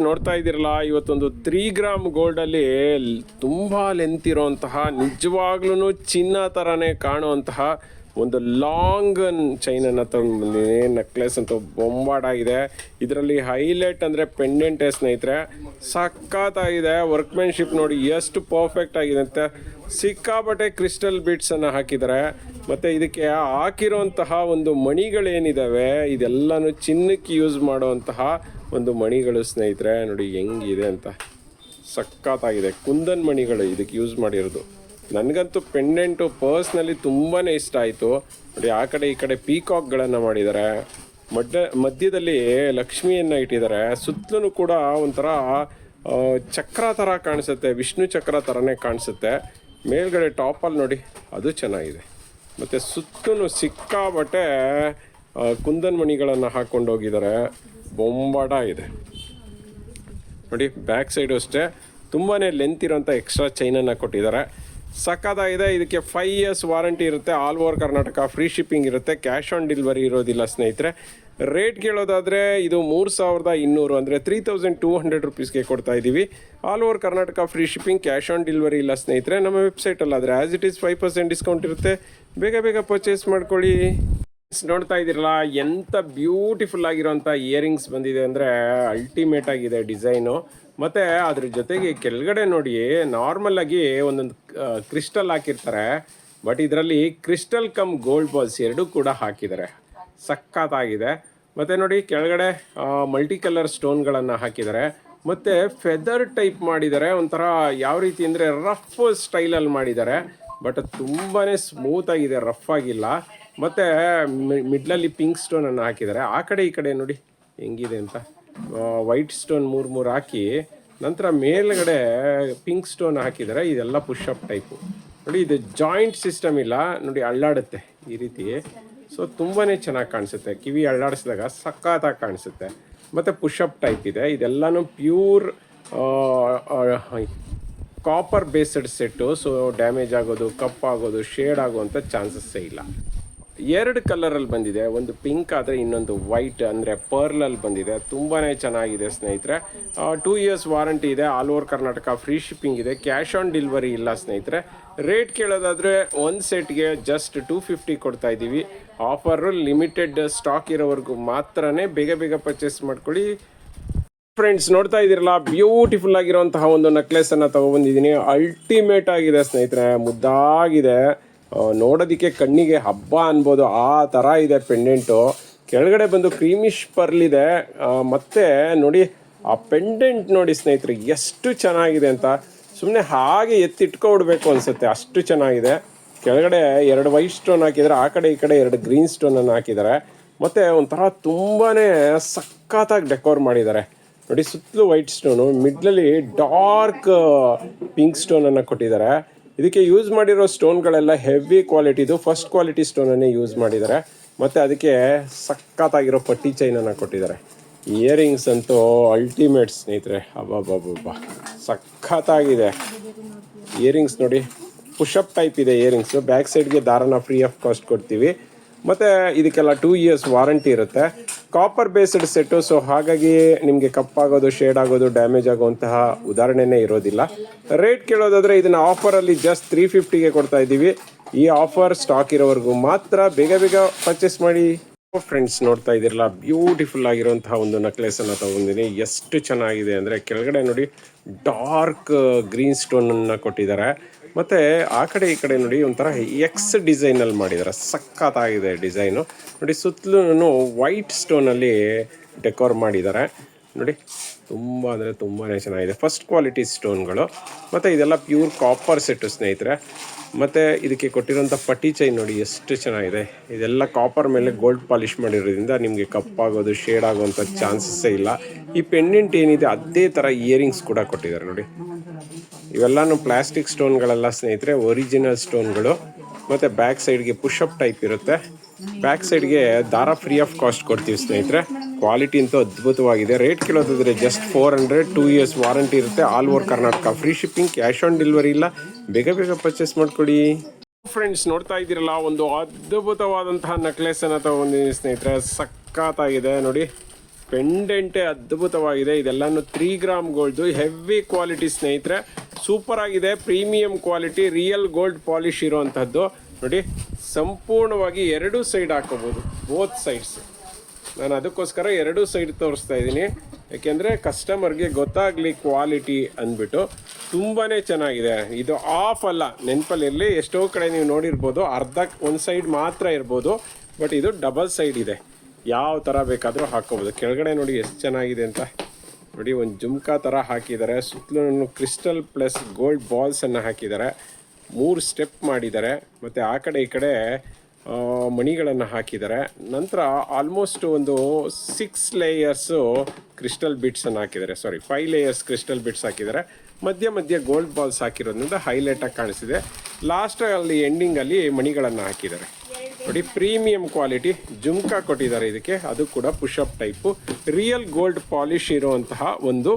ನೋಡ್ತಾ ಇದ್ದೀರಲ್ಲ, ಇವತ್ತೊಂದು 3 ಗ್ರಾಮ್ ಗೋಲ್ಡಲ್ಲಿ ತುಂಬ ಲೆಂತ್ ಇರೋಂತಹ ನಿಜವಾಗ್ಲೂ ಚಿನ್ನ ಥರನೇ ಕಾಣುವಂತಹ ಒಂದು ಲಾಂಗ್ ಚೈನನ್ನು ತಗೊಂಡು ಬಂದಿದ್ದೀನಿ. ನೆಕ್ಲೆಸ್ ಅಂತೂ ಬೊಂಬಾಟಾಗಿದೆ. ಇದರಲ್ಲಿ ಹೈಲೈಟ್ ಅಂದರೆ ಪೆಂಡೆಂಟೇ ಸ್ನೇಹಿತರೆ, ಸಖತ್ತಾಗಿದೆ. ವರ್ಕ್ಮೆನ್ಶಿಪ್ ನೋಡಿ ಎಷ್ಟು ಪರ್ಫೆಕ್ಟ್ ಆಗಿದೆ ಅಂತ. ಸಿಕ್ಕಾಪಟ್ಟೆ ಕ್ರಿಸ್ಟಲ್ ಬೀಟ್ಸನ್ನು ಹಾಕಿದ್ದಾರೆ. ಮತ್ತು ಇದಕ್ಕೆ ಹಾಕಿರೋಂತಹ ಒಂದು ಮಣಿಗಳೇನಿದ್ದಾವೆ ಇದೆಲ್ಲನೂ ಚಿನ್ನಕ್ಕೆ ಯೂಸ್ ಮಾಡುವಂತಹ ಒಂದು ಮಣಿಗಳು ಸ್ನೇಹಿತರೆ. ನೋಡಿ ಹೆಂಗಿದೆ ಅಂತ, ಸಖತ್ತಾಗಿದೆ. ಕುಂದನ್ ಮಣಿಗಳು ಇದಕ್ಕೆ ಯೂಸ್ ಮಾಡಿರೋದು. ನನಗಂತೂ ಪೆಂಡೆಂಟು ಪರ್ಸ್ನಲ್ಲಿ ತುಂಬಾ ಇಷ್ಟ ಆಯಿತು. ನೋಡಿ ಆ ಕಡೆ ಈ ಕಡೆ ಪೀಕಾಕ್ಗಳನ್ನು ಮಾಡಿದ್ದಾರೆ. ಮಧ್ಯದಲ್ಲಿ ಲಕ್ಷ್ಮಿಯನ್ನು ಇಟ್ಟಿದ್ದಾರೆ. ಸುತ್ತಲೂ ಕೂಡ ಒಂಥರ ಚಕ್ರ ಥರ ಕಾಣಿಸುತ್ತೆ, ವಿಷ್ಣು ಚಕ್ರ ಥರನೇ ಕಾಣಿಸುತ್ತೆ. ಮೇಲ್ಗಡೆ ಟಾಪಲ್ಲಿ ನೋಡಿ ಅದು ಚೆನ್ನಾಗಿದೆ. ಮತ್ತು ಸುತ್ತಲೂ ಸಿಕ್ಕಾಬಟ್ಟೆ ಕುಂದನ್ ಮಣಿಗಳನ್ನು ಹಾಕ್ಕೊಂಡು ಹೋಗಿದ್ದಾರೆ. ಬೊಂಬಾಟ ಇದೆ ನೋಡಿ. ಬ್ಯಾಕ್ ಸೈಡು ಅಷ್ಟೇ ತುಂಬಾ ಲೆಂತ್ ಇರೋಂಥ ಎಕ್ಸ್ಟ್ರಾ ಚೈನನ್ನು ಕೊಟ್ಟಿದ್ದಾರೆ. ಸಖತ್ತಾಗಿದೆ. ಇದಕ್ಕೆ 5 years ವಾರಂಟಿ ಇರುತ್ತೆ. All over Karnataka free shipping ಇರುತ್ತೆ. ಕ್ಯಾಶ್ ಆನ್ ಡೆಲಿವರಿ ಇರೋದಿಲ್ಲ ಸ್ನೇಹಿತರೆ. ರೇಟ್ ಕೇಳೋದಾದರೆ ಇದು 3200 ಅಂದರೆ 3200 ರುಪೀಸ್ಗೆ ಕೊಡ್ತಾ ಇದ್ದೀವಿ. All over Karnataka free shipping, cash on delivery ಇಲ್ಲ ಸ್ನೇಹಿತರೆ. ನಮ್ಮ ವೆಬ್ಸೈಟಲ್ಲಾದರೆ ಆ್ಯಸ್ ಇಟ್ ಈಸ್ 5% ಡಿಸ್ಕೌಂಟ್ ಇರುತ್ತೆ. ಬೇಗ ಬೇಗ ಪರ್ಚೇಸ್ ಮಾಡ್ಕೊಳ್ಳಿ. ನೋಡ್ತಾ ಇದ್ದೀರಲ್ಲ, ಎಂಥ ಬ್ಯೂಟಿಫುಲ್ ಆಗಿರೋಂಥ ಇಯರಿಂಗ್ಸ್ ಬಂದಿದೆ ಅಂದರೆ ಅಲ್ಟಿಮೇಟ್ ಆಗಿದೆ ಡಿಸೈನು. ಮತ್ತು ಅದ್ರ ಜೊತೆಗೆ ಕೆಳಗಡೆ ನೋಡಿ ನಾರ್ಮಲಾಗಿ ಒಂದೊಂದು ಕ್ರಿಸ್ಟಲ್ ಹಾಕಿರ್ತಾರೆ, ಬಟ್ ಇದರಲ್ಲಿ ಕ್ರಿಸ್ಟಲ್ ಕಮ್ ಗೋಲ್ಡ್ ಬಾಲ್ಸ್ ಎರಡೂ ಕೂಡ ಹಾಕಿದ್ದಾರೆ. ಸಖತ್ತಾಗಿದೆ. ಮತ್ತು ನೋಡಿ ಕೆಳಗಡೆ ಮಲ್ಟಿ ಕಲರ್ ಸ್ಟೋನ್ಗಳನ್ನು ಹಾಕಿದ್ದಾರೆ. ಮತ್ತು ಫೆದರ್ ಟೈಪ್ ಮಾಡಿದ್ದಾರೆ. ಒಂಥರ ಯಾವ ರೀತಿ ಅಂದರೆ ರಫ್ ಸ್ಟೈಲಲ್ಲಿ ಮಾಡಿದ್ದಾರೆ, ಬಟ್ ತುಂಬಾ ಸ್ಮೂತಾಗಿದೆ, ರಫ್ ಆಗಿಲ್ಲ. ಮತ್ತು ಮಿಡ್ಲಲ್ಲಿ ಪಿಂಕ್ ಸ್ಟೋನನ್ನು ಹಾಕಿದ್ದಾರೆ. ಆ ಕಡೆ ಈ ಕಡೆ ನೋಡಿ ಹೆಂಗಿದೆ ಅಂತ. ವೈಟ್ ಸ್ಟೋನ್ 3 ಹಾಕಿ ನಂತರ ಮೇಲ್ಗಡೆ ಪಿಂಕ್ ಸ್ಟೋನ್ ಹಾಕಿದ್ದಾರೆ. ಇದೆಲ್ಲ ಪುಷಪ್ ಟೈಪು ನೋಡಿ. ಇದು ಜಾಯಿಂಟ್ ಸಿಸ್ಟಮ್ ಇಲ್ಲ ನೋಡಿ, ಅಳ್ಳಾಡುತ್ತೆ ಈ ರೀತಿ. ಸೊ ತುಂಬಾ ಚೆನ್ನಾಗಿ ಕಾಣಿಸುತ್ತೆ. ಕಿವಿ ಅಳ್ಳಾಡಿಸಿದಾಗ ಸಖತ್ತಾಗಿ ಕಾಣಿಸುತ್ತೆ. ಮತ್ತು ಪುಷಪ್ ಟೈಪ್ ಇದೆ. ಇದೆಲ್ಲನೂ pure copper based set. So damage ಆಗೋದು, ಕಪ್ಪಾಗೋದು, ಶೇಡ್ ಆಗುವಂಥ ಚಾನ್ಸಸ್ಸೇ ಇಲ್ಲ. 2 ಕಲರಲ್ಲಿ ಬಂದಿದೆ. ಒಂದು ಪಿಂಕ್ ಆದರೆ ಇನ್ನೊಂದು ವೈಟ್ ಅಂದರೆ ಪರ್ಲಲ್ಲಿ ಬಂದಿದೆ. ತುಂಬಾ ಚೆನ್ನಾಗಿದೆ ಸ್ನೇಹಿತರೆ. 2 years ವಾರಂಟಿ ಇದೆ. All over Karnataka free shipping ಇದೆ. ಕ್ಯಾಶ್ ಆನ್ ಡೆಲಿವರಿ ಇಲ್ಲ ಸ್ನೇಹಿತರೆ. ರೇಟ್ ಕೇಳೋದಾದರೆ ಒಂದು ಸೆಟ್ಗೆ ಜಸ್ಟ್ 250 ಕೊಡ್ತಾ ಇದ್ದೀವಿ. ಆಫರು ಲಿಮಿಟೆಡ್ ಸ್ಟಾಕ್ ಇರೋವರೆಗೂ ಮಾತ್ರನೇ. ಬೇಗ ಬೇಗ ಪರ್ಚೇಸ್ ಮಾಡ್ಕೊಳ್ಳಿ ಫ್ರೆಂಡ್ಸ್. ನೋಡ್ತಾ ಇದ್ದೀರಲ್ಲ, ಬ್ಯೂಟಿಫುಲ್ ಆಗಿರೋಂತಹ ಒಂದು ನೆಕ್ಲೆಸನ್ನು ತೊಗೊಬಂದಿದ್ದೀನಿ. ಅಲ್ಟಿಮೇಟ್ ಆಗಿದೆ ಸ್ನೇಹಿತರೆ, ಮುದ್ದಾಗಿದೆ. ನೋಡೋದಕ್ಕೆ ಕಣ್ಣಿಗೆ ಹಬ್ಬ ಅನ್ಬೋದು, ಆ ಥರ ಇದೆ ಪೆಂಡೆಂಟು. ಕೆಳಗಡೆ ಬಂದು ಕ್ರೀಮಿಶ್ ಪರ್ಲಿದೆ. ಮತ್ತು ನೋಡಿ ಆ ಪೆಂಡೆಂಟ್ ನೋಡಿ ಸ್ನೇಹಿತರೆ ಎಷ್ಟು ಚೆನ್ನಾಗಿದೆ ಅಂತ. ಸುಮ್ಮನೆ ಹಾಗೆ ಎತ್ತಿಟ್ಕೊಬಿಡ್ಬೇಕು ಅನಿಸುತ್ತೆ, ಅಷ್ಟು ಚೆನ್ನಾಗಿದೆ. ಕೆಳಗಡೆ 2 ವೈಟ್ ಸ್ಟೋನ್ ಹಾಕಿದ್ದಾರೆ. ಆ ಕಡೆ ಈ ಕಡೆ 2 ಗ್ರೀನ್ ಸ್ಟೋನನ್ನು ಹಾಕಿದ್ದಾರೆ. ಮತ್ತು ಒಂಥರ ತುಂಬಾ ಸಖತ್ತಾಗಿ ಡೆಕೋರ್ ಮಾಡಿದ್ದಾರೆ ನೋಡಿ. ಸುತ್ತಲೂ ವೈಟ್ ಸ್ಟೋನು, ಮಿಡ್ಲಲ್ಲಿ ಡಾರ್ಕ್ ಪಿಂಕ್ ಸ್ಟೋನನ್ನು ಕೊಟ್ಟಿದ್ದಾರೆ. ಇದಕ್ಕೆ ಯೂಸ್ ಮಾಡಿರೋ ಸ್ಟೋನ್ಗಳೆಲ್ಲ ಹೆವಿ ಕ್ವಾಲಿಟಿದು, ಫಸ್ಟ್ ಕ್ವಾಲಿಟಿ ಸ್ಟೋನನ್ನೇ ಯೂಸ್ ಮಾಡಿದ್ದಾರೆ. ಮತ್ತು ಅದಕ್ಕೆ ಸಖತ್ತಾಗಿರೋ ಪಟ್ಟಿ ಚೈನನ್ನು ಕೊಟ್ಟಿದ್ದಾರೆ. ಇಯರಿಂಗ್ಸ್ ಅಂತೂ ಅಲ್ಟಿಮೇಟ್ ಸ್ನೇಹಿತರೆ. ಅಬ್ಬಬ್ಬಬ್ಬ ಸಖತ್ತಾಗಿದೆ ಇಯರಿಂಗ್ಸ್ ನೋಡಿ. ಪುಷಪ್ ಟೈಪ್ ಇದೆ ಇಯರಿಂಗ್ಸು. ಬ್ಯಾಕ್ ಸೈಡ್ಗೆ ದಾರನ ಫ್ರೀ ಆಫ್ ಕಾಸ್ಟ್ ಕೊಡ್ತೀವಿ. ಮತ್ತು ಇದಕ್ಕೆಲ್ಲ 2 years ವಾರಂಟಿ ಇರುತ್ತೆ. Copper based set. ಸೊ ಹಾಗಾಗಿ ನಿಮಗೆ ಕಪ್ಪಾಗೋದು, ಶೇಡ್ ಆಗೋದು, ಡ್ಯಾಮೇಜ್ ಆಗುವಂತಹ ಉದಾಹರಣೆನೇ ಇರೋದಿಲ್ಲ. ರೇಟ್ ಕೇಳೋದಾದರೆ ಇದನ್ನು ಆಫರಲ್ಲಿ ಜಸ್ಟ್ 350ಗೆ ಕೊಡ್ತಾ ಇದ್ದೀವಿ. ಈ ಆಫರ್ ಸ್ಟಾಕ್ ಇರೋವರೆಗೂ ಮಾತ್ರ. ಬೇಗ ಬೇಗ ಪರ್ಚೇಸ್ ಮಾಡಿ ಫ್ರೆಂಡ್ಸ್. ನೋಡ್ತಾ ಇದ್ದೀರಲ್ಲ, ಬ್ಯೂಟಿಫುಲ್ ಆಗಿರುವಂತಹ ಒಂದು ನೆಕ್ಲೆಸನ್ನು ತೊಗೊಂಡಿದ್ದೀನಿ. ಎಷ್ಟು ಚೆನ್ನಾಗಿದೆ ಅಂದರೆ ಕೆಳಗಡೆ ನೋಡಿ ಡಾರ್ಕ್ ಗ್ರೀನ್ ಸ್ಟೋನನ್ನು ಕೊಟ್ಟಿದ್ದಾರೆ. ಮತ್ತು ಆ ಕಡೆ ಈ ಕಡೆ ನೋಡಿ ಒಂಥರ ಎಕ್ಸ್ ಡಿಸೈನಲ್ಲಿ ಮಾಡಿದ್ದಾರೆ. ಸಖತ್ತಾಗಿದೆ ಡಿಸೈನು ನೋಡಿ. ಸುತ್ತಲೂ ವೈಟ್ ಸ್ಟೋನಲ್ಲಿ ಡೆಕೋರ್ ಮಾಡಿದ್ದಾರೆ ನೋಡಿ. ತುಂಬ ಅಂದರೆ ತುಂಬಾ ಚೆನ್ನಾಗಿದೆ. ಫಸ್ಟ್ ಕ್ವಾಲಿಟಿ ಸ್ಟೋನ್ಗಳು. ಮತ್ತು ಇದೆಲ್ಲ ಪ್ಯೂರ್ ಕಾಪರ್ ಸೆಟ್ಟು ಸ್ನೇಹಿತರೆ. ಮತ್ತು ಇದಕ್ಕೆ ಕೊಟ್ಟಿರೋಂಥ ಪಟ್ಟಿ ಚೈನ್ ನೋಡಿ ಎಷ್ಟು ಚೆನ್ನಾಗಿದೆ. ಇದೆಲ್ಲ ಕಾಪರ್ ಮೇಲೆ ಗೋಲ್ಡ್ ಪಾಲಿಷ್ ಮಾಡಿರೋದ್ರಿಂದ ನಿಮಗೆ ಕಪ್ಪಾಗೋದು, ಶೇಡ್ ಆಗೋವಂಥ ಚಾನ್ಸಸ್ಸೇ ಇಲ್ಲ. ಈ ಪೆಂಡೆಂಟ್ ಏನಿದೆ ಅದೇ ಥರ ಇಯರಿಂಗ್ಸ್ ಕೂಡ ಕೊಟ್ಟಿದ್ದಾರೆ ನೋಡಿ. ಇವೆಲ್ಲನೂ ಪ್ಲಾಸ್ಟಿಕ್ ಸ್ಟೋನ್ಗಳೆಲ್ಲ ಸ್ನೇಹಿತರೆ, ಒರಿಜಿನಲ್ ಸ್ಟೋನ್ಗಳು. ಮತ್ತು ಬ್ಯಾಕ್ ಸೈಡ್ಗೆ ಪುಷಪ್ ಟೈಪ್ ಇರುತ್ತೆ. ಬ್ಯಾಕ್ ಸೈಡ್ಗೆ ದಾರ ಫ್ರೀ ಆಫ್ ಕಾಸ್ಟ್ ಕೊಡ್ತೀವಿ ಸ್ನೇಹಿತರೆ. ಕ್ವಾಲಿಟಿ ಅಂತೂ ಅದ್ಭುತವಾಗಿದೆ. ರೇಟ್ ಕೇಳೋದಾದರೆ ಜಸ್ಟ್ 400. 2 years ವಾರಂಟಿ ಇರುತ್ತೆ. All over Karnataka free shipping, cash on delivery ಇಲ್ಲ. ಬೇಗ ಬೇಗ ಪರ್ಚೇಸ್ ಮಾಡ್ಕೊಳ್ಳಿ ಫ್ರೆಂಡ್ಸ್. ನೋಡ್ತಾ ಇದ್ದೀರಲ್ಲ, ಒಂದು ಅದ್ಭುತವಾದಂತಹ ನೆಕ್ಲೆಸನ್ನು ತೊಗೊಂಡಿದ್ದೀನಿ ಸ್ನೇಹಿತರೆ. ಸಖತ್ತಾಗಿದೆ ನೋಡಿ. ಪೆಂಡೆಂಟೇ ಅದ್ಭುತವಾಗಿದೆ. ಇದೆಲ್ಲನೂ 3 ಗ್ರಾಮ್ ಗೋಲ್ಡು, ಹೆವಿ ಕ್ವಾಲಿಟಿ ಸ್ನೇಹಿತರೆ, ಸೂಪರ್ ಆಗಿದೆ. Premium quality, real gold polish ಇರುವಂಥದ್ದು. ನೋಡಿ, ಸಂಪೂರ್ಣವಾಗಿ 2 ಸೈಡ್ ಹಾಕೋಬೋದು, ಬೋತ್ ಸೈಡ್ಸ್. ನಾನು ಅದಕ್ಕೋಸ್ಕರ 2 ಸೈಡ್ ತೋರಿಸ್ತಾ ಇದ್ದೀನಿ, ಯಾಕೆಂದರೆ ಕಸ್ಟಮರ್ಗೆ ಗೊತ್ತಾಗಲಿ ಕ್ವಾಲಿಟಿ ಅಂದ್ಬಿಟ್ಟು. ತುಂಬಾ ಚೆನ್ನಾಗಿದೆ. ಇದು ಆಫ್ ಅಲ್ಲ, ನೆನಪಲ್ಲಿರಲಿ. ಎಷ್ಟೋ ಕಡೆ ನೀವು ನೋಡಿರ್ಬೋದು ಒಂದು ಸೈಡ್ ಮಾತ್ರ ಇರ್ಬೋದು, ಬಟ್ ಇದು ಡಬಲ್ ಸೈಡ್ ಇದೆ. ಯಾವ ಥರ ಬೇಕಾದರೂ ಹಾಕ್ಕೋಬೋದು. ಕೆಳಗಡೆ ನೋಡಿ ಎಷ್ಟು ಚೆನ್ನಾಗಿದೆ ಅಂತ. ನೋಡಿ, ಒಂದು ಜುಮ್ಕಾ ಥರ ಹಾಕಿದ್ದಾರೆ, ಸುತ್ತಲೂ ಕ್ರಿಸ್ಟಲ್ ಪ್ಲಸ್ ಗೋಲ್ಡ್ ಬಾಲ್ಸನ್ನು ಹಾಕಿದ್ದಾರೆ, 3 ಸ್ಟೆಪ್ ಮಾಡಿದ್ದಾರೆ, ಮತ್ತು ಆ ಕಡೆ ಈ ಕಡೆ ಮಣಿಗಳನ್ನು ಹಾಕಿದ್ದಾರೆ. ನಂತರ ಆಲ್ಮೋಸ್ಟ್ ಒಂದು 6 ಲೇಯರ್ಸು ಕ್ರಿಸ್ಟಲ್ ಬಿಟ್ಸನ್ನು ಹಾಕಿದ್ದಾರೆ, 5 ಲೇಯರ್ಸ್ ಕ್ರಿಸ್ಟಲ್ ಬಿಟ್ಸ್ ಹಾಕಿದ್ದಾರೆ. ಮಧ್ಯ ಗೋಲ್ಡ್ ಬಾಲ್ಸ್ ಹಾಕಿರೋದ್ರಿಂದ ಹೈಲೈಟಾಗಿ ಕಾಣಿಸಿದೆ. ಲಾಸ್ಟಲ್ಲಿ ಎಂಡಿಂಗಲ್ಲಿ ಮಣಿಗಳನ್ನು ಹಾಕಿದ್ದಾರೆ. ನೋಡಿ, ಪ್ರೀಮಿಯಂ ಕ್ವಾಲಿಟಿ ಜುಮ್ಕಾ ಕೊಟ್ಟಿದ್ದಾರೆ ಇದಕ್ಕೆ, ಅದು ಕೂಡ push-up type, real gold polish ಇರುವಂತಹ ಒಂದು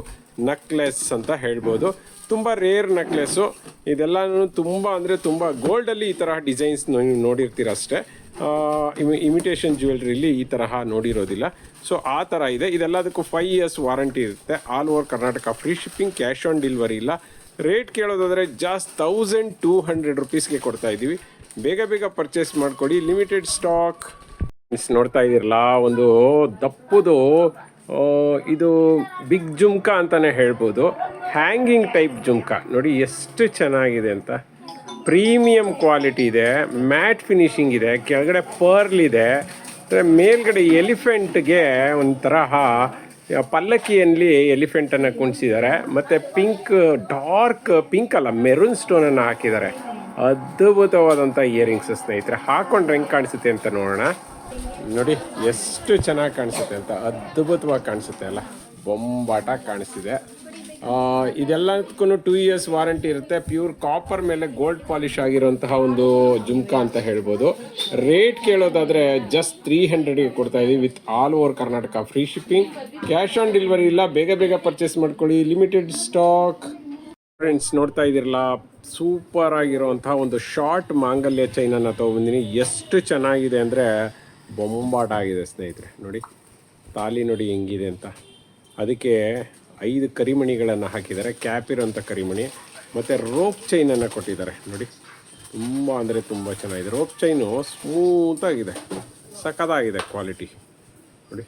ನಕ್ಲೆಸ್ ಅಂತ ಹೇಳ್ಬೋದು. ತುಂಬ ರೇರ್ ನೆಕ್ಲೆಸ್ಸು ಇದೆಲ್ಲನೂ. ತುಂಬ ಗೋಲ್ಡಲ್ಲಿ ಈ ತರಹ ಡಿಸೈನ್ಸ್ ನೀವು ನೋಡಿರ್ತೀರ ಅಷ್ಟೇ, ಇಮಿಟೇಷನ್ ಜ್ಯುವೆಲ್ರಿಲಿ ಈ ತರಹ ನೋಡಿರೋದಿಲ್ಲ. ಸೊ ಆ ಥರ ಇದೆ. ಇದೆಲ್ಲದಕ್ಕೂ 5 ಇಯರ್ಸ್ ವಾರಂಟಿ ಇರುತ್ತೆ. All over Karnataka free shipping, cash on delivery ಇಲ್ಲ. ರೇಟ್ ಕೇಳೋದಾದರೆ ಜಸ್ಟ್ 1200 ರುಪೀಸ್ಗೆ ಕೊಡ್ತಾ ಇದ್ದೀವಿ. ಬೇಗ ಪರ್ಚೇಸ್ ಮಾಡಿಕೊಡಿ, ಲಿಮಿಟೆಡ್ ಸ್ಟಾಕ್. ನೋಡ್ತಾ ಇದ್ದೀರಲ್ಲ, ಒಂದು ದಪ್ಪದು ಇದು ಬಿಗ್ ಜುಮ್ಕಾ ಅಂತಲೇ ಹೇಳ್ಬೋದು, ಹ್ಯಾಂಗಿಂಗ್ ಟೈಪ್ ಜುಮ್ಕಾ. ನೋಡಿ ಎಷ್ಟು ಚೆನ್ನಾಗಿದೆ ಅಂತ. ಪ್ರೀಮಿಯಂ ಕ್ವಾಲಿಟಿ ಇದೆ, ಮ್ಯಾಟ್ ಫಿನಿಶಿಂಗ್ ಇದೆ, ಕೆಳಗಡೆ ಪರ್ಲ್ ಇದೆ, ಮೇಲ್ಗಡೆ ಎಲಿಫೆಂಟ್ಗೆ ಒಂಥರ ಪಲ್ಲಕ್ಕಿಯಲ್ಲಿ ಎಲಿಫೆಂಟನ್ನು ಕುಣಿಸಿದ್ದಾರೆ, ಮತ್ತು ಡಾರ್ಕ್ ಪಿಂಕ್ ಅಲ್ಲ, ಮೆರೂನ್ ಸ್ಟೋನನ್ನು ಹಾಕಿದ್ದಾರೆ. ಅದ್ಭುತವಾದಂಥ ಇಯರಿಂಗ್ಸ್ ಸ್ನೇಹಿತರೆ. ಹಾಕೊಂಡ್ರೆ ಹೆಂಗೆ ಕಾಣಿಸುತ್ತೆ ಅಂತ ನೋಡೋಣ. ನೋಡಿ ಎಷ್ಟು ಚೆನ್ನಾಗಿ ಕಾಣಿಸುತ್ತೆ ಅಂತ, ಅದ್ಭುತವಾಗಿ ಕಾಣಿಸುತ್ತೆ ಅಲ್ಲ, ಬೊಂಬಾಟಾಗಿ ಕಾಣಿಸ್ತಿದೆ. ಇದೆಲ್ಲದಕ್ಕೂ 2 ಇಯರ್ಸ್ ವಾರಂಟಿ ಇರುತ್ತೆ. ಪ್ಯೂರ್ ಕಾಪರ್ ಮೇಲೆ ಗೋಲ್ಡ್ ಪಾಲಿಶ್ ಆಗಿರುವಂತಹ ಒಂದು ಜುಮ್ಕಾ ಅಂತ ಹೇಳ್ಬೋದು. ರೇಟ್ ಕೇಳೋದಾದರೆ ಜಸ್ಟ್ 300ಗೆ ಕೊಡ್ತಾ ಇದ್ದೀವಿ, with all over Karnataka free shipping, cash on delivery ಇಲ್ಲ. ಬೇಗ ಪರ್ಚೇಸ್ ಮಾಡ್ಕೊಳ್ಳಿ, ಲಿಮಿಟೆಡ್ ಸ್ಟಾಕ್. ಫ್ರೆಂಡ್ಸ್, ನೋಡ್ತಾ ಇದ್ದೀರಲ್ಲ, ಸೂಪರ್ ಆಗಿರೋವಂತಹ ಒಂದು ಶಾರ್ಟ್ ಮಾಂಗಲ್ಯ ಚೈನನ್ನು ತೊಗೊಂಬಂದಿನಿ. ಎಷ್ಟು ಚೆನ್ನಾಗಿದೆ ಅಂದರೆ ಬೊಂಬಾಟ ಆಗಿದೆ ಸ್ನೇಹಿತರೆ. ನೋಡಿ, ತಾಲಿ ನೋಡಿ ಹೆಂಗಿದೆ ಅಂತ. ಅದಕ್ಕೆ 5 ಕರಿಮಣಿಗಳನ್ನು ಹಾಕಿದ್ದಾರೆ, ಕ್ಯಾಪ್ ಇರೋಂಥ ಕರಿಮಣಿ, ಮತ್ತು ರೋಪ್ ಚೈನನ್ನು ಕೊಟ್ಟಿದ್ದಾರೆ. ನೋಡಿ, ತುಂಬ ಚೆನ್ನಾಗಿದೆ. ರೋಪ್ ಚೈನು ಸ್ಮೂತಾಗಿದೆ, ಸಖತ್ತಾಗಿದೆ ಕ್ವಾಲಿಟಿ. ನೋಡಿ,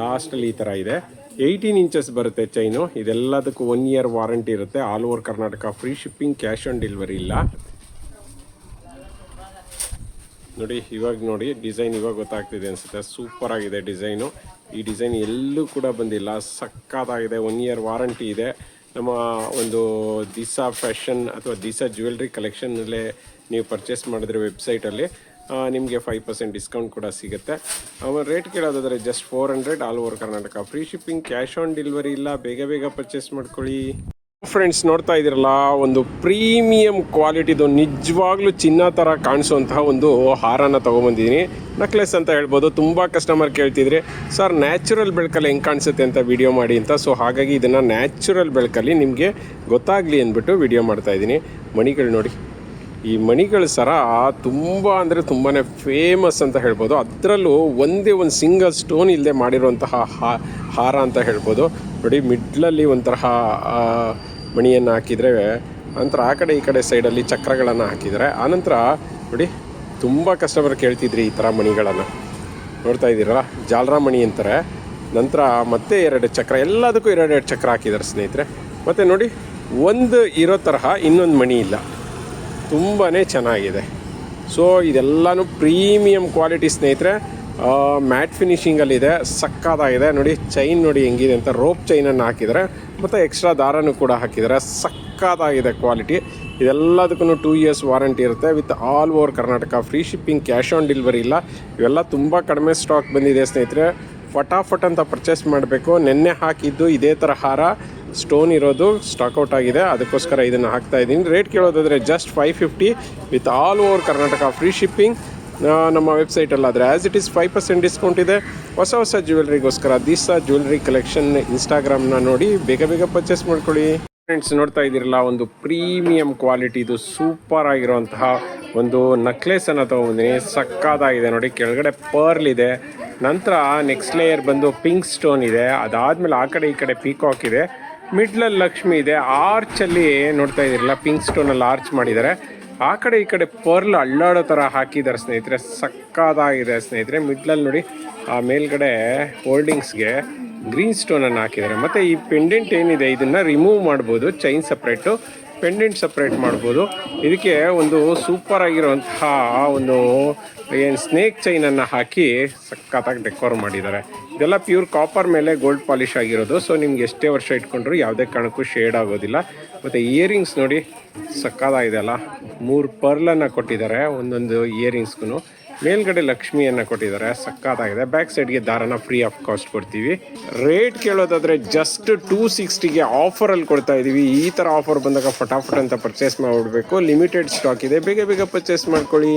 ಲಾಸ್ಟಲ್ಲಿ ಈ ಥರ ಇದೆ. 18 ಇಂಚಸ್ ಬರುತ್ತೆ ಚೈನು. ಇದೆಲ್ಲದಕ್ಕೂ 1 ಇಯರ್ ವಾರಂಟಿ ಇರುತ್ತೆ. All over Karnataka free shipping, cash on delivery ಇಲ್ಲ. ನೋಡಿ, ಇವಾಗ ನೋಡಿ ಡಿಸೈನ್ ಇವಾಗ ಗೊತ್ತಾಗ್ತಿದೆ ಅನಿಸುತ್ತೆ. ಸೂಪರ್ ಆಗಿದೆ ಡಿಸೈನು. ಈ ಡಿಸೈನ್ ಎಲ್ಲೂ ಕೂಡ ಬಂದಿಲ್ಲ, ಸಕ್ಕತ್ತಾಗಿದೆ. 1 ಇಯರ್ ವಾರಂಟಿ ಇದೆ. ನಮ್ಮ ಒಂದು ದಿಸಾ ಫ್ಯಾಷನ್ ಅಥವಾ ದಿಸಾ ಜ್ಯುವೆಲ್ರಿ ಕಲೆಕ್ಷನ್ನಲ್ಲೇ ನೀವು ಪರ್ಚೇಸ್ ಮಾಡಿದ್ರೆ ವೆಬ್ಸೈಟಲ್ಲಿ ನಿಮಗೆ 5% ಡಿಸ್ಕೌಂಟ್ ಕೂಡ ಸಿಗುತ್ತೆ. ರೇಟ್ ಕೇಳೋದಾದರೆ just 400, all over Karnataka free shipping, cash on delivery ಇಲ್ಲ. ಬೇಗ ಪರ್ಚೇಸ್ ಮಾಡ್ಕೊಳ್ಳಿ. ಫ್ರೆಂಡ್ಸ್, ನೋಡ್ತಾ ಇದ್ದೀರಲ್ಲ, ಒಂದು ಪ್ರೀಮಿಯಂ ಕ್ವಾಲಿಟಿದು ನಿಜವಾಗ್ಲೂ ಚಿನ್ನ ಥರ ಕಾಣಿಸುವಂತಹ ಒಂದು ಹಾರನ ತೊಗೊಂಬಂದಿದ್ದೀನಿ. ನೆಕ್ಲೆಸ್ ಅಂತ ಹೇಳ್ಬೋದು. ತುಂಬ ಕಸ್ಟಮರ್ ಕೇಳ್ತಿದ್ರೆ, ಸರ್ ನ್ಯಾಚುರಲ್ ಬೆಳಕಲ್ಲಿ ಹೆಂಗೆ ಕಾಣಿಸುತ್ತೆ ಅಂತ ವಿಡಿಯೋ ಮಾಡಿ ಅಂತ. ಸೊ ಹಾಗಾಗಿ ಇದನ್ನು ನ್ಯಾಚುರಲ್ ಬೆಳಕಲ್ಲಿ ನಿಮಗೆ ಗೊತ್ತಾಗಲಿ ಅಂದ್ಬಿಟ್ಟು ವಿಡಿಯೋ ಮಾಡ್ತಾಯಿದ್ದೀನಿ. ಮಣಿಗಳು ನೋಡಿ, ಈ ಮಣಿಗಳ ಸರ ತುಂಬ ಫೇಮಸ್ ಅಂತ ಹೇಳ್ಬೋದು. ಅದರಲ್ಲೂ ಒಂದೇ ಒಂದು ಸಿಂಗಲ್ ಸ್ಟೋನ್ ಇಲ್ಲದೆ ಮಾಡಿರುವಂತಹ ಹಾರ ಅಂತ ಹೇಳ್ಬೋದು. ನೋಡಿ, ಮಿಡ್ಲಲ್ಲಿ ಒಂಥರ ಮಣಿಯನ್ನು ಹಾಕಿದರೆ, ನಂತರ ಆ ಕಡೆ ಈ ಕಡೆ ಸೈಡಲ್ಲಿ ಚಕ್ರಗಳನ್ನು ಹಾಕಿದ್ದಾರೆ. ಆನಂತರ ನೋಡಿ, ತುಂಬ ಕಸ್ಟಮರ್ ಕೇಳ್ತಿದ್ರಿ ಈ ಥರ ಮಣಿಗಳನ್ನು. ನೋಡ್ತಾ ಇದ್ದೀರಲ್ಲ, ಜಾಲರ ಮಣಿ ಅಂತಾರೆ. ನಂತರ ಮತ್ತೆ 2 ಚಕ್ರ, ಎಲ್ಲದಕ್ಕೂ 2 ಚಕ್ರ ಹಾಕಿದ್ದಾರೆ ಸ್ನೇಹಿತರೆ. ಮತ್ತು ನೋಡಿ, ಒಂದು ಇರೋ ತರಹ ಇನ್ನೊಂದು ಮಣಿ ಇಲ್ಲ. ತುಂಬಾ ಚೆನ್ನಾಗಿದೆ. ಸೊ ಇದೆಲ್ಲನೂ ಪ್ರೀಮಿಯಂ ಕ್ವಾಲಿಟಿ ಸ್ನೇಹಿತರೆ. ಮ್ಯಾಟ್ ಫಿನಿಷಿಂಗಲ್ಲಿದೆ, ಸಕ್ಕತ್ತಾಗಿದೆ. ನೋಡಿ, ಚೈನ್ ನೋಡಿ ಹೆಂಗಿದೆ ಅಂತ. ರೋಪ್ ಚೈನನ್ನು ಹಾಕಿದ್ದಾರೆ, ಮತ್ತು ಎಕ್ಸ್ಟ್ರಾ ದಾರನೂ ಕೂಡ ಹಾಕಿದ್ದಾರೆ. ಸಕ್ಕತ್ತಾಗಿದೆ ಕ್ವಾಲಿಟಿ. ಇದೆಲ್ಲದಕ್ಕೂ 2 ಇಯರ್ಸ್ ವಾರಂಟಿ ಇರುತ್ತೆ, with all over Karnataka free shipping, cash on delivery ಇಲ್ಲ. ಇವೆಲ್ಲ ತುಂಬ ಕಡಿಮೆ ಸ್ಟಾಕ್ ಬಂದಿದೆ ಸ್ನೇಹಿತರೆ. ಫಟಾಫಟ್ ಅಂತ ಪರ್ಚೇಸ್ ಮಾಡಬೇಕು. ನೆನ್ನೆ ಹಾಕಿದ್ದು ಇದೇ ಥರ ಹಾರ ಸ್ಟೋನ್ ಇರೋದು ಸ್ಟಾಕ್ಔಟ್ ಆಗಿದೆ, ಅದಕ್ಕೋಸ್ಕರ ಇದನ್ನು ಹಾಕ್ತಾ ಇದ್ದೀನಿ. ರೇಟ್ ಕೇಳೋದಾದರೆ just 550 with all over Karnataka free shipping. ನಮ್ಮ ವೆಬ್ಸೈಟಲ್ಲಾದರೆ ಆ್ಯಸ್ ಇಟ್ ಈಸ್ 5% ಡಿಸ್ಕೌಂಟ್ ಇದೆ. ಹೊಸ ಜ್ಯುವೆಲ್ರಿಗೋಸ್ಕರ ದಿಸಾ ಜ್ಯುವೆಲ್ರಿ ಕಲೆಕ್ಷನ್ ಇನ್ಸ್ಟಾಗ್ರಾಮ್ನ ನೋಡಿ, ಬೇಗ ಪರ್ಚೇಸ್ ಮಾಡ್ಕೊಳ್ಳಿ. ಫ್ರೆಂಡ್ಸ್, ನೋಡ್ತಾ ಇದ್ದೀರಲ್ಲ, ಒಂದು ಪ್ರೀಮಿಯಂ ಕ್ವಾಲಿಟಿದು ಸೂಪರ್ ಆಗಿರುವಂತಹ ಒಂದು ನೆಕ್ಲೆಸನ್ನು ತೊಗೊಂಡಿದ್ದೀನಿ. ಸಕ್ಕತ್ತಾಗಿದೆ ನೋಡಿ. ಕೆಳಗಡೆ ಪರ್ಲ್ ಇದೆ, ನಂತರ ನೆಕ್ಸ್ಟ್ ಲೇಯರ್ ಬಂದು ಪಿಂಕ್ ಸ್ಟೋನ್ ಇದೆ. ಅದಾದಮೇಲೆ ಆ ಕಡೆ ಈ ಕಡೆ ಪೀಕಾಕ್ ಇದೆ. ಮಿಡ್ಲಲ್ಲಿ ಲಕ್ಷ್ಮಿ ಇದೆ. ಆರ್ಚಲ್ಲಿ ನೋಡ್ತಾ ಇದ್ದೀರಲ್ಲ, ಪಿಂಕ್ ಸ್ಟೋನಲ್ಲಿ ಆರ್ಚ್ ಮಾಡಿದ್ದಾರೆ. ಆ ಕಡೆ ಈ ಕಡೆ ಪರ್ಲ್ ಅಳ್ಳಾಡೋ ಥರ ಹಾಕಿದ್ದಾರೆ ಸ್ನೇಹಿತರೆ. ಸಕ್ಕತ್ತಾಗಿದೆ ಸ್ನೇಹಿತರೆ. ಮಿಡ್ಲಲ್ಲಿ ನೋಡಿ, ಆ ಮೇಲ್ಗಡೆ ಹೋಲ್ಡಿಂಗ್ಸ್ಗೆ ಗ್ರೀನ್ ಸ್ಟೋನನ್ನು ಹಾಕಿದ್ದಾರೆ. ಮತ್ತು ಈ ಪೆಂಡೆಂಟ್ ಏನಿದೆ ಇದನ್ನು ರಿಮೂವ್ ಮಾಡ್ಬೋದು. ಚೈನ್ ಸಪ್ರೇಟು, ಪೆಂಡೆಂಟ್ ಸಪ್ರೇಟ್ ಮಾಡ್ಬೋದು. ಇದಕ್ಕೆ ಒಂದು ಸೂಪರ್ ಆಗಿರುವಂತಹ ಒಂದು ಏನು ಸ್ನೇಕ್ ಚೈನನ್ನು ಹಾಕಿ ಸಖತ್ತಾಗಿ ಡೆಕೋರ್ ಮಾಡಿದ್ದಾರೆ. ಇದೆಲ್ಲ ಪ್ಯೂರ್ ಕಾಪರ್ ಮೇಲೆ ಗೋಲ್ಡ್ ಪಾಲಿಶ್ ಆಗಿರೋದು. ಸೊ ನಿಮ್ಗೆ ಎಷ್ಟೇ ವರ್ಷ ಇಟ್ಕೊಂಡ್ರು ಯಾವುದೇ ಕಾರಣಕ್ಕೂ ಶೇಡ್ ಆಗೋದಿಲ್ಲ. ಮತ್ತು ಇಯರಿಂಗ್ಸ್ ನೋಡಿ ಸಕ್ಕತ್ತಾಗಿದೆ ಅಲ್ಲ. 3 ಪರ್ಲನ್ನು ಕೊಟ್ಟಿದ್ದಾರೆ ಒಂದೊಂದು ಇಯರಿಂಗ್ಸ್ಗೂ. ಮೇಲ್ಗಡೆ ಲಕ್ಷ್ಮಿಯನ್ನು ಕೊಟ್ಟಿದ್ದಾರೆ. ಸಕ್ಕತ್ತಾಗಿದೆ. ಬ್ಯಾಕ್ ಸೈಡ್ಗೆ ದಾರನ ಫ್ರೀ ಆಫ್ ಕಾಸ್ಟ್ ಕೊಡ್ತೀವಿ. ರೇಟ್ ಕೇಳೋದಾದರೆ ಜಸ್ಟ್ 260ಗೆ ಆಫರಲ್ಲಿ ಕೊಡ್ತಾ ಇದ್ದೀವಿ. ಈ ಥರ ಆಫರ್ ಬಂದಾಗ ಫಟಾಫಟ್ ಅಂತ ಪರ್ಚೇಸ್ ಮಾಡಿಬಿಡ್ಬೇಕು. ಲಿಮಿಟೆಡ್ ಸ್ಟಾಕ್ ಇದೆ, ಬೇಗ ಬೇಗ ಪರ್ಚೇಸ್ ಮಾಡ್ಕೊಳ್ಳಿ.